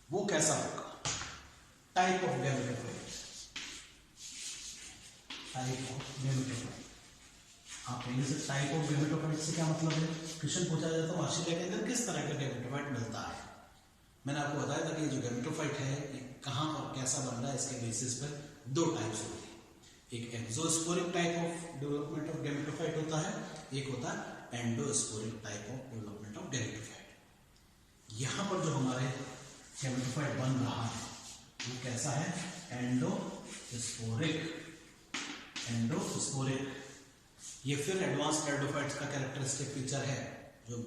वो कैसा होगा? Type of gametophyte, type of gametophyte. आप कहेंगे सर टाइप ऑफ गैमेटोफाइट से क्या मतलब है? क्वेश्चन पूछा जाता है मार्शिलिया के अंदर किस तरह का गैमेटोफाइट मिलता है। मैंने आपको बताया था कि ये जो गैमेटोफाइट है कहाँ और कैसा बन रहा है, इसके बेसिस पर दो टाइप्स होती है। एक exosporic type of development of gametophyte होता है, एक होता है endosporic type of development of gametophyte. यहाँ पर जो हमारे गैमेटोफाइट बन रहा है वो कैसा है? एंडोस्पोरिक। एंडोस्पोरिक ये फिर एडवांस टेरिडोफाइट्स का कैरेक्टरिस्टिक फीचर है जो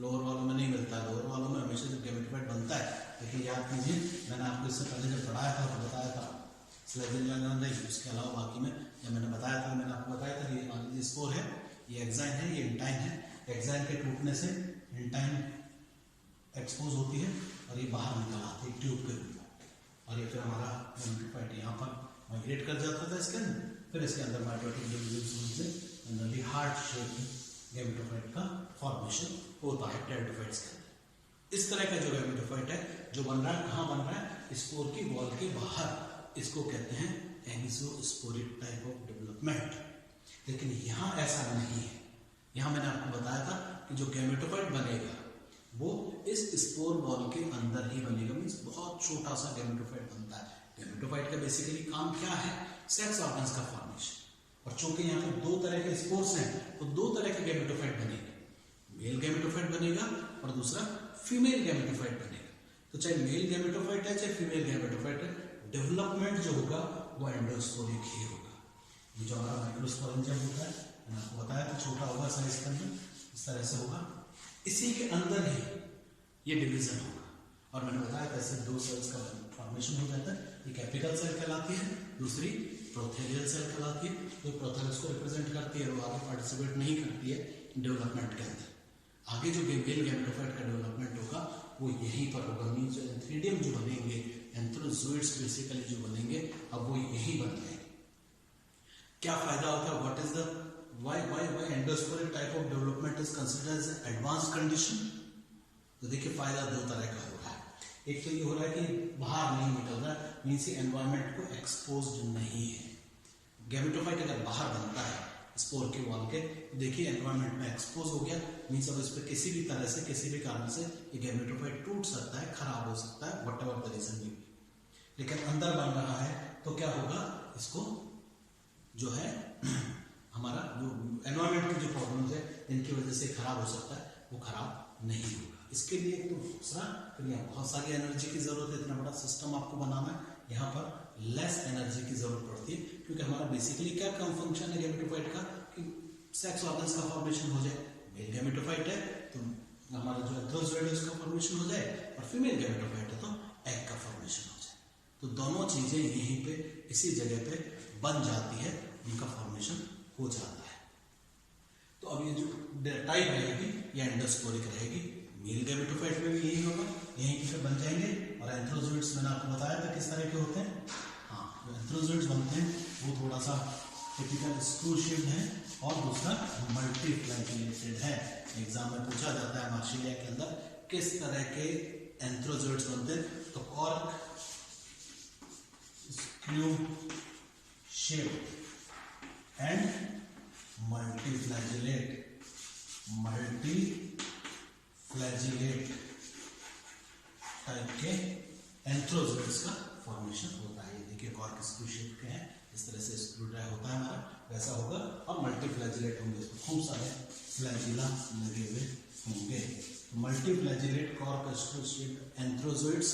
लोअर वालों में नहीं मिलता है। लोअर वालों में हमेशा जब गैमेटोफाइट बनता है, लेकिन याद कीजिए मैंने आपको इससे पहले जब पढ़ाया था तो बताया था नहीं, उसके अलावा बाकी में जब मैंने बताया था, मैंने आपको बताया था कि ये स्पोर है, ये एक्साइन है, ये इंटाइन है। एक्साइन के टूटने से इंटाइन एक्सपोज होती है और ये बाहर निकल आती है ट्यूब के रूप में, और ये फिर हमारा गैमेटोफाइट यहाँ पर माइग्रेट कर जाता था इसके अंदर, फिर इसके अंदर माइटोटिक डिवीजन से जनरली हार्ट शेप गैमेटोफाइट का फॉर्मेशन होता है टेरिडोफाइट्स के अंदर। इस तरह का जो गैमेटोफाइट है जो बन रहा है, कहाँ बन रहा है? स्पोर की वॉल के बाहर। इसको कहते हैं एनिसोस्पोरिक टाइप ऑफ डेवलपमेंट। लेकिन यहाँ ऐसा नहीं है। यहाँ मैंने आपको बताया था कि जो गैमेटोफाइट बनेगा वो इस स्पोर बॉल के अंदर ही बनेगा, मीन्स बहुत छोटा सा गैमेटोफाइट बनता है। गैमेटोफाइट का बेसिकली काम क्या है? सेक्स ऑर्गन्स का फॉर्मेशन। और चूंकि यहाँ पे दो तरह के स्पोर्स हैं तो दो तरह के गैमेटोफाइट बनेंगे, मेल गैमेटोफाइट बनेगा और दूसरा फीमेल गैमेटोफाइट बनेगा। तो चाहे मेल गैमेटोफाइट है चाहे फीमेल गैमेटोफाइट है, डेवलपमेंट जो होगा वो एंडोस्पोरिक ही होगा। ये जो हमारा माइक्रोस्पोरेंजियम होता है, मैंने आपको बताया था छोटा होगा साइज के अंदर, इस तरह से होगा। इसी के अंदर ही ये डिवीजन होगा, और मैंने बताया था ऐसे दो सेल्स का फॉर्मेशन हो जाता है। एक एपिकल सेल कहलाती है, दूसरी प्रोथेलियल सेल कहलाती है। जो प्रोथेलियस को रिप्रेजेंट करती है वो आगे पार्टिसिपेट नहीं करती है डेवलपमेंट के अंदर। आगे जो मेल गैमेटोफाइट का डेवलपमेंट होगा वो यहीं पर होगा, मीन्स एंथ्रीडियम जो बनेंगे, एंथ्रोजोइड्स बेसिकली जो बनेंगे अब वो यही बन जाएंगे। क्या फायदा होता है? What is the why endosporic type of development is considered as advance condition? तो देखिए फायदा दो तरह का हो रहा है। एक तो ये हो रहा है कि बाहर नहीं निकल रहा है, मीन्स एनवायरमेंट को एक्सपोज्ड नहीं है। गैमेटोफाइट अगर बाहर बनता है स्पोर के वॉल के, देखिए एनवायरमेंट में एक्सपोज हो गया, मीन्स अब इस पर किसी भी तरह से किसी भी कारण से ये गैमेटोफाइट टूट सकता है, खराब हो सकता है, व्हाटएवर द रीजन में भी। लेकिन अंदर बन रहा है तो क्या होगा? इसको जो है हमारा जो एनवायरमेंट की जो प्रॉब्लम्स है इनकी वजह से खराब हो सकता है, वो खराब नहीं होगा। इसके लिए तो दूसरा फिर यहाँ बहुत सारी एनर्जी की जरूरत है, इतना बड़ा सिस्टम आपको बनाना है, यहाँ पर लेस एनर्जी की जरूरत पड़ती है, क्योंकि हमारा बेसिकली क्या कम फंक्शन है गैमेटोफाइट का कि सेक्स ऑर्गन्स का फॉर्मेशन हो जाए। मेल गैमेटोफाइट है तो हमारा जो एंथ्रोजोइड है उसका फॉर्मेशन हो जाए, और फीमेल गैमेटोफाइट है तो एग का फॉर्मेशन हो जाए। तो दोनों चीजें यहीं पे इसी जगह पे बन जाती है, उनका फॉर्मेशन हो जाता है। तो अब ये जो टाइप रहेगी ये एंडोस्पोरिक रहेगी। मेल गैमेटोफाइट में भी यही होगा, यहीं पे बन जाएंगे। और एंथ्रोजोइड्स मैंने आपको बताया था किस तरह के होते हैं। हाँ, जो एंथ्रोजोइड्स बनते हैं वो थोड़ा सा टिपिकल स्क्रू शेप्ड है, और दूसरा मल्टीफ्लैजिलेटेड है। एग्जाम में पूछा जाता है मार्शिलिया के अंदर किस तरह के एंथ्रोजोइड्स बनते हैं, तो cork screw shape and multiflagellate type के एंथ्रोजोइड्स का फॉर्मेशन होता है। ये देखिए कॉर्क स्क्रू शेप के हैं, इस तरह से स्क्रू ड्राई होता है हमारा, वैसा होगा, और मल्टीफ्लैजिलेट होंगे, इसमें खूब सारे फ्लैजिला लगे हुए होंगे। तो मल्टीफ्लैजिलेट कॉर्क स्क्रू शेप एंथ्रोजोइड्स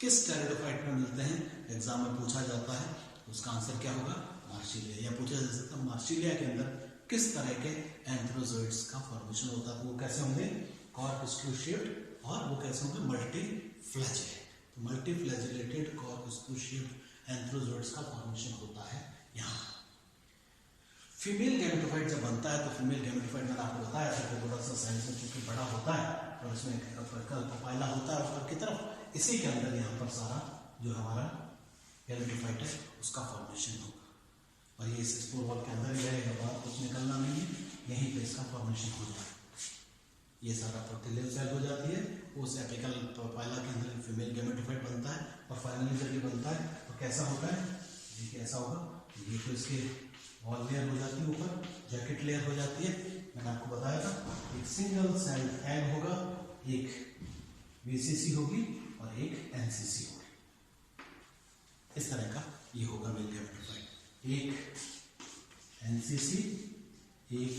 किस टेरिडोफाइट में मिलते हैं, एग्जाम में पूछा जाता है। उसका आंसर क्या होगा? मार्शिलिया। या पूछा जा सकता है मार्शिलिया के अंदर किस तरह के एंथ्रोजोइड्स का फॉर्मेशन होता है, तो वो कैसे होंगे? कॉर्क स्क्रू शेप्ड, और वो कैसे होंगे? मल्टीफ्लैजिलेट। तो मल्टीफ्लैजिलेटेड कॉर्क स्क्रू शेप्ड एंथ्रोजोइड्स का फॉर्मेशन होता है यहाँ। फीमेल गैमेटोफाइट जब बनता है तो फीमेल गैमेटोफाइट मैंने आपको बताया था कि थोड़ा सा साइज में चूंकि बड़ा होता है और इसमें पायला होता है ऊपर की तरफ, इसी के अंदर यहाँ पर सारा जो हमारा गैमेटोफाइट है उसका फॉर्मेशन होगा, और ये स्पोर वॉल के अंदर ही रहेगा, बाहर कुछ निकलना नहीं है, यहीं पे इसका फॉर्मेशन हो जाएगा। ये सारा प्रोथेलियल सेल हो जाती है, उस एपिकल पाइला के अंदर फीमेल कैसा होता है, देखिए ऐसा होगा, ये तो इसके वॉल लेयर हो जाती है, ऊपर जैकेट लेयर हो जाती है। मैंने आपको बताया था एक सिंगल सेल एग होगा, एक वीसीसी होगी और एक एनसीसी होगी। इस तरह का ये होगा मेल गैमेटोफाइट, एक एनसीसी, एक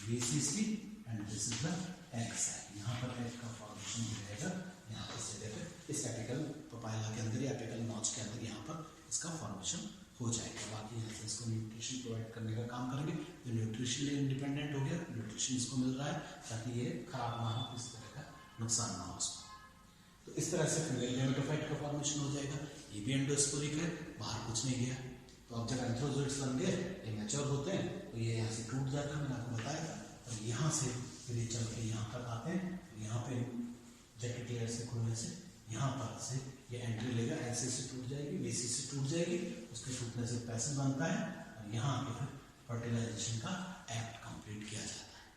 VCC and this is the egg side. यहाँ पर एग का फॉर्मेशन हो जाएगा, यहाँ पर से देखो इस एपिकल प्रोपाइला के अंदर या एपिकल नॉच के अंदर यहाँ पर इसका फॉर्मेशन हो जाएगा। बाकी यहाँ से इसको न्यूट्रिशन प्रोवाइड करने का काम करेंगे, जो न्यूट्रिशन इंडिपेंडेंट हो गया, न्यूट्रिशन इसको मिल रहा है ताकि ये खराब ना हो, इस तरह का नुकसान ना हो उसको। तो इस तरह से फीमेल गैमेटोफाइट का फॉर्मेशन हो जाएगा। ये भी एंडोस्पोरिक है, बाहर कुछ नहीं गया। तो अब जब एंथ्रोजोइड्स बन गए, ये मैच्योर होते हैं, तो ये यहाँ से टूट जाता है, मैंने आपको बताया था। और यहाँ से फिर ये चल के यहाँ तक आते हैं, यहाँ पे जैकेट लेयर से खुलने से यहाँ पर से ये एंट्री लेगा, ऐसे से टूट जाएगी, वेसी से टूट जाएगी, उसके टूटने से पैसिव बनता है और यहाँ पे फिर फर्टिलाइजेशन का एक्ट कंप्लीट किया जाता है।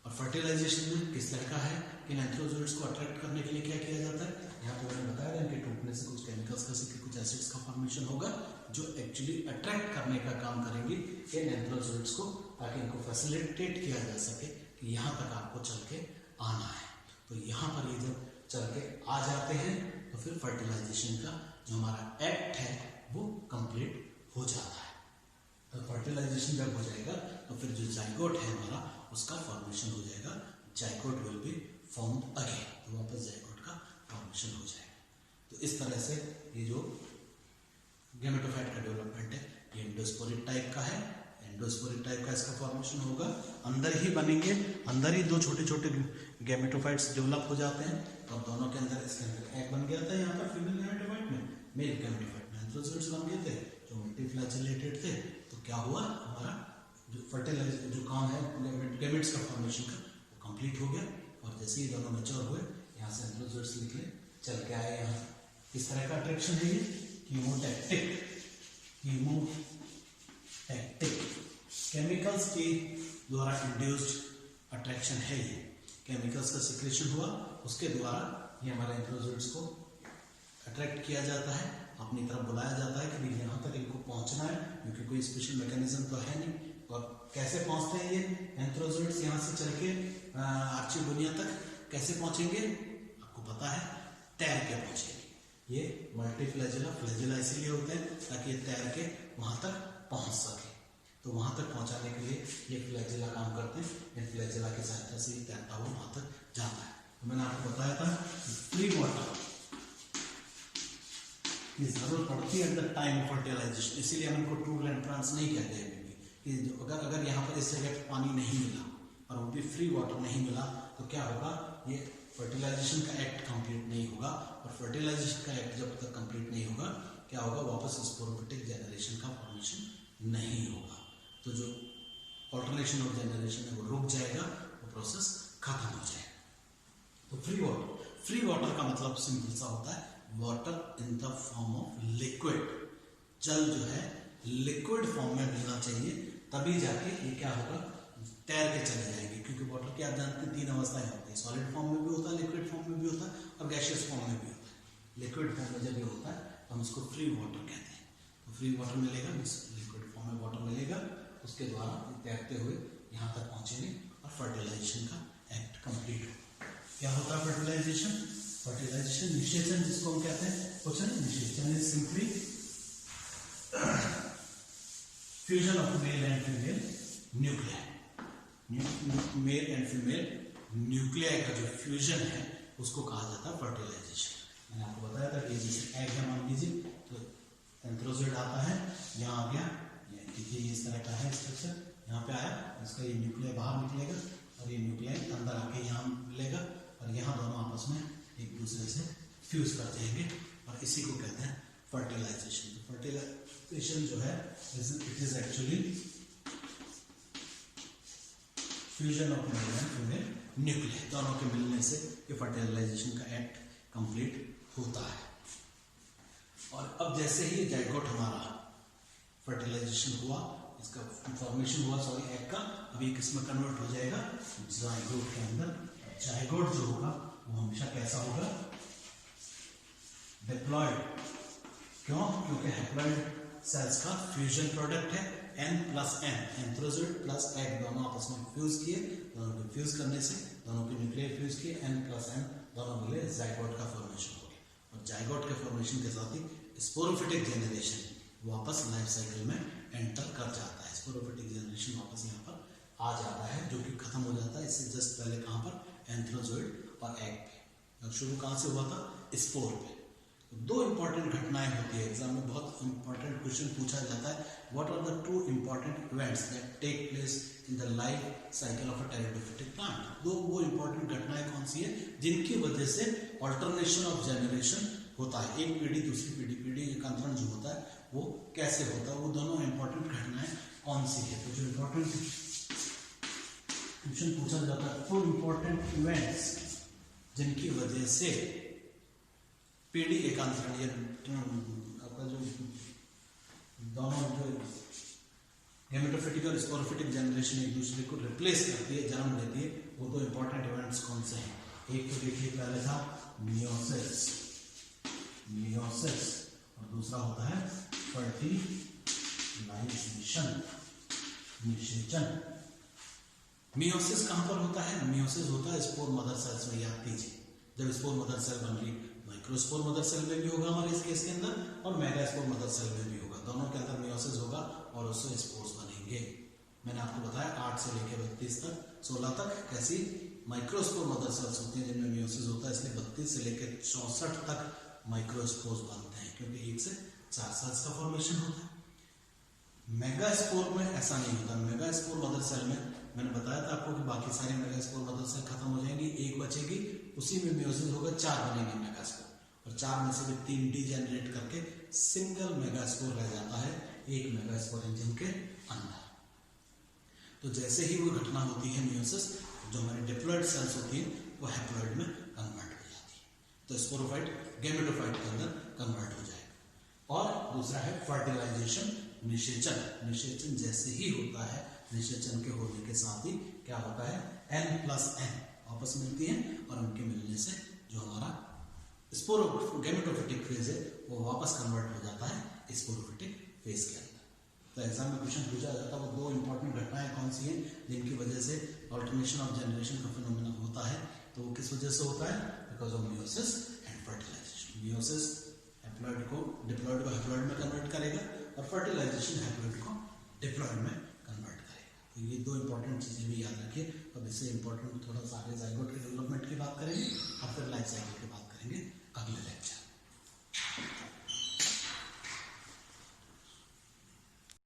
और फर्टिलाइजेशन में किस तरह का है कि एंथ्रोजोइड्स को अट्रैक्ट करने के लिए क्या किया जाता है, यहाँ पे मैंने बताया इनके टूटने से कुछ केमिकल्स का से कुछ एसिड्स का फॉर्मेशन होगा जो एक्चुअली अट्रैक्ट करने का काम करेंगे इन एंथ्रोजोइड्स को, ताकि इनको फैसिलिटेट किया जा सके कि यहाँ तक आपको चल के आना है। तो यहाँ पर ये जब चल के आ जाते हैं तो फिर फर्टिलाइजेशन का जो हमारा एक्ट है वो कंप्लीट हो जाता है। तो फर्टिलाइजेशन जब हो जाएगा तो फिर जो जाइगोट है हमारा उसका फॉर्मेशन हो जाएगा, zygote will be formed again, तो वापस जाइगोट का फॉर्मेशन हो जाएगा। तो इस तरह से ये जो गैमेटोफाइट का डेवलपमेंट है ये एंडोस्पोरिक टाइप का है। एंडोस्पोरिक टाइप का इसका फॉर्मेशन होगा, अंदर ही बनेंगे, अंदर ही दो छोटे छोटे गैमेटोफाइट्स डेवलप हो जाते हैं। तो दोनों के अंदर इसके अंदर एग बन गया था, यहाँ पर फीमेल गैमेटोफाइट में, मेल गैमेटोफाइट में एंथ्रोजोइड्स बन गए थे जो मल्टीफ्लैजेलेटेड थे। तो क्या हुआ, हमारा जो फर्टिलाइज जो काम है गैमेट्स का फॉर्मेशन का वो कंप्लीट हो गया। और जैसे ही दोनों मैच्योर हुए, यहाँ से एंथ्रोजोइड्स निकले, चल के आए यहाँ। किस तरह का अट्रैक्शन है ये, हीमोटैक्टिक, हीमोटैक्टिक केमिकल्स के द्वारा इंड्यूस्ड अट्रैक्शन है ये। केमिकल्स का सिक्रेशन हुआ, उसके द्वारा ये हमारे एंथ्रोजोइड्स को अट्रैक्ट किया जाता है, अपनी तरफ बुलाया जाता है कि यहाँ तक इनको पहुँचना है, क्योंकि कोई स्पेशल मैकेनिज्म तो है नहीं। और कैसे पहुँचते हैं ये एंथ्रोजोइड्स, यहाँ से चल के आर्चिगोनिया तक कैसे पहुँचेंगे आपको पता है, तैर के पहुँचेंगे। ये मल्टीफ्लैजेला, फ्लैजेला इसीलिए होते हैं ताकि ये तैर के वहाँ तक पहुँच सके। तो वहाँ तक पहुँचाने के लिए ये फ्लैजेला काम करते हैं, इन फ्लैजेला की सहायता से तैरता हुआ वहाँ तक जाता है। तो मैंने आपको बताया था फ्री वाटर की जरूरत पड़ती है at the time of fertilization, इसीलिए हम इनको ट्रू लैंड प्लांट्स नहीं कहते हैं कि अगर यहाँ पर इस जगह पानी नहीं मिला और वो भी फ्री वाटर नहीं मिला तो क्या होगा, ये फर्टिलाइजेशन का एक्ट कंप्लीट नहीं होगा। और फर्टिलाइजेशन का एक्ट जब तक कंप्लीट नहीं होगा, क्या होगा, वापस स्पोरोफिटिक जनरेशन का फॉर्मेशन नहीं होगा। तो जो ऑल्टरनेशन ऑफ जनरेशन है वो रुक जाएगा, वो प्रोसेस खत्म हो जाएगा। तो फ्री वाटर का मतलब सिंपल सा होता है water in the form of liquid. जल जो है लिक्विड फॉर्म में मिलना चाहिए, तभी जाके ये क्या होगा, तैर के चले जाएंगे। क्योंकि वाटर की आप जानते हैं तीन अवस्थाएं होती है, सॉलिड फॉर्म में भी होता है, लिक्विड फॉर्म में भी होता है और गैसियस फॉर्म में भी होता है। लिक्विड फॉर्म में जब ये होता है तो हम इसको फ्री वाटर कहते हैं। तो फ्री वाटर मिलेगा, लिक्विड फॉर्म में वाटर मिलेगा, उसके द्वारा तैरते हुए यहाँ तक पहुँचेंगे और फर्टिलाइजेशन का एक्ट कंप्लीट होगा। क्या होता है फर्टिलाइजेशन, निषेचन जिसको हम कहते हैं, क्वेश्चन निषेचन is simply fusion of male and female nuclei. Male and female nuclei का जो फ्यूजन है उसको कहा जाता है फर्टिलाइजेशन। मैंने आपको बताया था कि जैसे एग है, मान लीजिए तो एंथ्रोजोइड आता है, यहाँ आ गया, देखिए इस तरह का है स्ट्रक्चर, यहाँ पे आया, इसका ये न्यूक्लियाई बाहर निकलेगा और ये न्यूक्लियाई अंदर आके यहाँ मिलेगा और यहाँ दोनों आपस में एक दूसरे से फ्यूज कर जाएंगे और इसी को कहते हैं फर्टिलाइजेशन। तो फर्टिलाइजेशन जो है it is actually fusion of male and female nuclei, दोनों के मिलने से ये फर्टिलाइजेशन का एक्ट कंप्लीट होता है। और अब जैसे ही जाइगोट हमारा फर्टिलाइजेशन हुआ, इसका फॉर्मेशन हुआ सॉरी एग का, अभी किसमें कन्वर्ट हो जाएगा, जाइगोट के अंदर। जाइगोट जो होगा वो हमेशा कैसा होगा, डिप्लॉयड क्यों? क्योंकि हैप्लॉइड सेल्स का फ्यूजन प्रोडक्ट है N+N, एंथ्रोजोइड प्लस एग दोनों आपस में फ्यूज किए, दोनों को फ्यूज करने से दोनों के न्यूक्लियर फ्यूज किए, N+N दोनों मिले, जाइगोट का फॉर्मेशन हो गया। और जाइगोट के फॉर्मेशन के साथ ही स्पोरोफिटिक जनरेशन वापस लाइफ साइकिल में एंटर कर जाता है। स्पोरोफिटिक जनरेशन वापस यहाँ पर आ जाता है, जो कि खत्म हो जाता है इससे जस्ट पहले कहाँ पर? एंथ्रोजोइड और एग पे। शुरू कहाँ से हुआ था? स्पोर पे। दो इंपॉर्टेंट घटनाएं होती है, एग्जाम में बहुत इंपॉर्टेंट क्वेश्चन पूछा जाता है, what are the two important events that take place in the life cycle of a pteridophytic plant. दो वो इंपॉर्टेंट घटनाएं कौन सी है जिनकी वजह से ऑल्टरनेशन ऑफ जनरेशन होता है, एक पीढ़ी दूसरी पीढ़ी एक अंतरण जो होता है वो कैसे होता है, वो दोनों इंपॉर्टेंट घटनाएं कौन सी है? तो जो इंपॉर्टेंट क्वेश्चन पूछा जाता है, टू इंपॉर्टेंट इवेंट्स जिनकी वजह से पीढ़ी एकांतरण, ये आपका जो दोनों जो गेमेटोफिटिक और स्पोरोफिटिक जनरेशन एक दूसरे को रिप्लेस करती है, जन्म देती है, वो दो इंपॉर्टेंट इवेंट्स कौन से हैं? एक तो देखिए पहले था मियोसिस, और दूसरा होता है फर्टिलाइजेशन, निषेचन। मियोसिस कहां पर होता है? मियोसिस होता है स्पोर मदर सेल्स में। याद कीजिए, जब स्पोर मदर सेल बन रही, माइक्रोस्पोर मदर सेल में भी होगा हमारे इस केस के अंदर, और मेगास्पोर मदर सेल में भी होगा, दोनों के अंदर मियोसिस होगा और उससे स्पोर्स बनेंगे। मैंने आपको बताया 8 से लेकर 32 तक, 16 तक कैसी माइक्रोस्पोर मदर सेल्स होती हैं जिनमें मियोसिस होता है, इसलिए 32 से लेकर 64 तक माइक्रोस्पोर्स बनते हैं, क्योंकि 1 से 4 सेल्स का फॉर्मेशन होता है। मेगास्पोर में ऐसा नहीं होता। मेगास्पोर मदर सेल में मैंने बताया था आपको कि बाकी सारी मेगास्पोर मदर सेल खत्म हो जाएंगी, एक बचेगी, उसी में मियोसिस होगा, 4 बनेंगे मेगास्पोर, और 4 में से भी 3 डीजेनरेट करके सिंगल मेगास्पोर रह जाता है एक मेगास्पोर एंजिन के अंदर। तो जैसे ही वो घटना होती है मियोसिस, जो हमारी डिप्लॉइड सेल्स होती है वो हैप्लॉइड में कन्वर्ट हो जाती है, तो स्पोरोफाइट गेमेटोफाइट के अंदर कन्वर्ट हो जाएगा। और दूसरा है फर्टिलाइजेशन, निषेचन। निषेचन जैसे ही होता है, निषेचन के होने के साथ ही क्या होता है? N+N वापस मिलती है, और उनके मिलने से जो हमारा गेमेटोफिटिक फेज है वो वापस कन्वर्ट हो जाता है स्पोरोफिटिक फेज के अंदर। तो एग्जाम में क्वेश्चन पूछा जाता है वो दो इंपॉर्टेंट घटनाएं कौन सी हैं जिनकी वजह से ऑल्टरनेशन ऑफ जनरेशन का फिनोमेना होता है? तो वो किस वजह से होता है? Because of meiosis and fertilization. Meiosis haploid को डिप्लॉइड को हैप्लॉइड में कन्वर्ट करेगा, और फर्टिलाइजेशन हैप्लॉइड को डिप्लॉइड में कन्वर्ट करेगा। तो ये दो इंपॉर्टेंट चीजें भी याद रखिए। अब इससे इंपॉर्टेंट थोड़ा सा आगे जाइगोट के डेवलपमेंट की बात करेंगे और फिर लाइफ साइकिल की बात